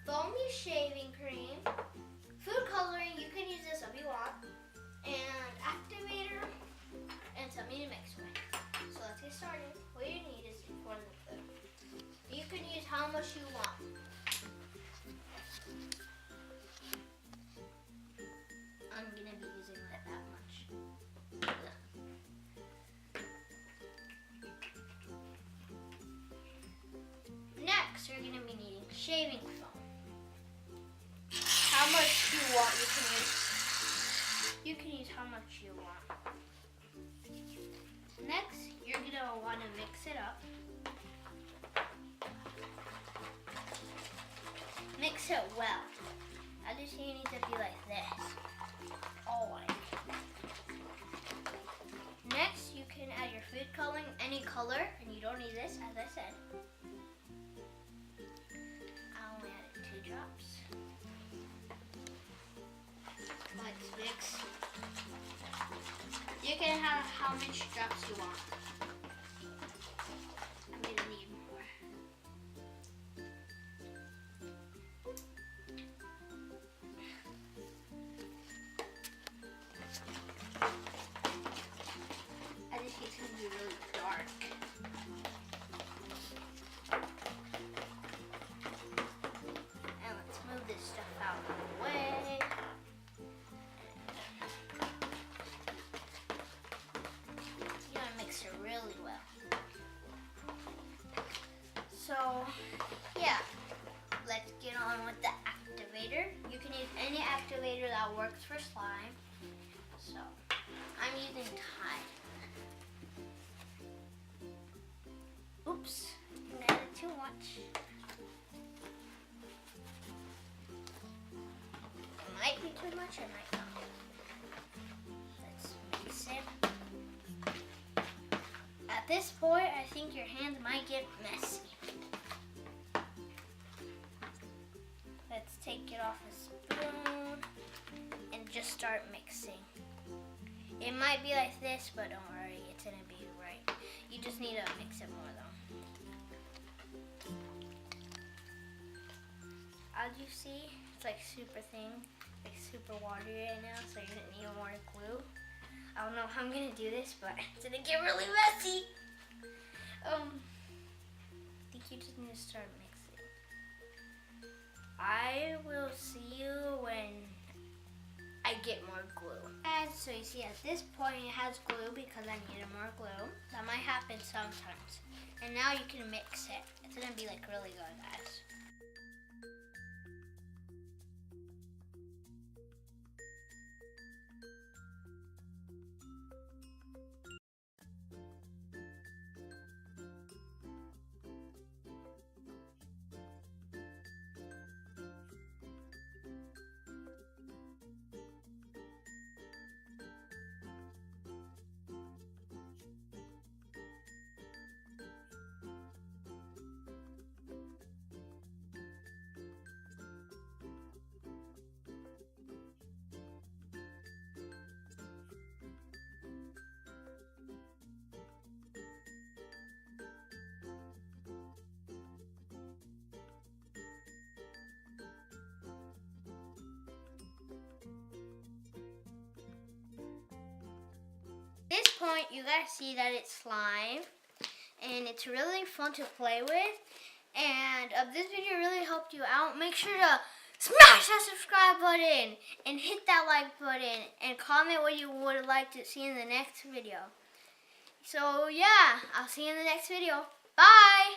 foamy shaving cream, food coloring, you can use this if you want, and activator, and something to mix with. So let's get started. What you need is for the food. You can use how much you want. I'm gonna be using that much. Next, you're gonna be needing shaving foam. How much you want, you can use. You can use how much you want. Next, you're gonna want to mix it up. Mix it well. Obviously, you need to be like this. Always. Next, you can add your food coloring, any color, and you don't need this, as I said. I only added 2 drops. Let's mix. You can have how many drops you want. I'm gonna need more. I just think it's gonna be really dark. And let's move this stuff out of the way. You gotta mix it really well. So, yeah, let's get on with the activator. You can use any activator that works for slime. So, I'm using Tide. Oops, I added too much. It might be too much, it might not. Let's mix it. At this point, I think your hands might get messy. Let's take it off a spoon and just start mixing. It might be like this, but don't worry, it's gonna be right. You just need to mix it more though. As you see, it's like super thin, like super watery right now, so you're gonna need more glue. I don't know how I'm gonna do this, but it's gonna get really messy. I think you just need to start mixing. I will see you when I get more glue. And so you see at this point it has glue because I needed more glue. That might happen sometimes. And now you can mix it. It's gonna be like really good, guys. At this point, you guys see that it's slime, and it's really fun to play with. And if this video really helped you out, make sure to smash that subscribe button and hit that like button and comment what you would like to see in the next video. So yeah, I'll see you in the next video. Bye!